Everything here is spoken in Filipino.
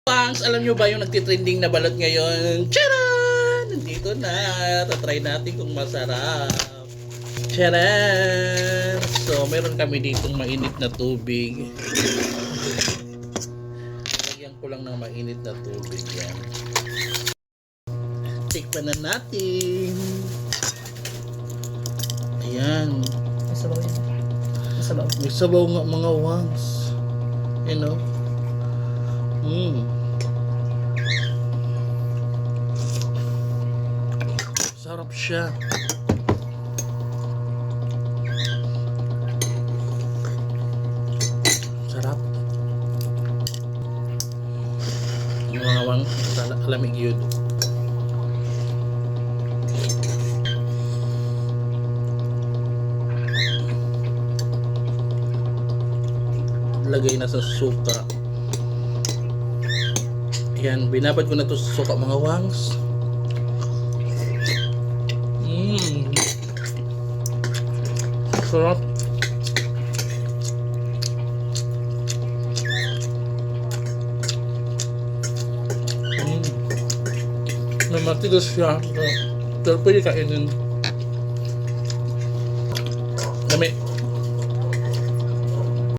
Pangs, alam nyo ba yung nagtitrending na balot ngayon? Charan! Nandito na. Tatry natin kung masarap. Charan! So, meron kami ditong mainit na tubig. Lagyan ko lang ng mainit na tubig yan. Tikman na natin. Ayan. Masabaw yan. Masabaw. May sabaw nga mga wangs. You know? Sarap siya. Sarap. Yung mga wangs, alamig yun. Lagay na sa suka. Yan, binabad ko na to sa suka mga wangs. Sarap. May matigas siya. Pero pwede kainin. Dami.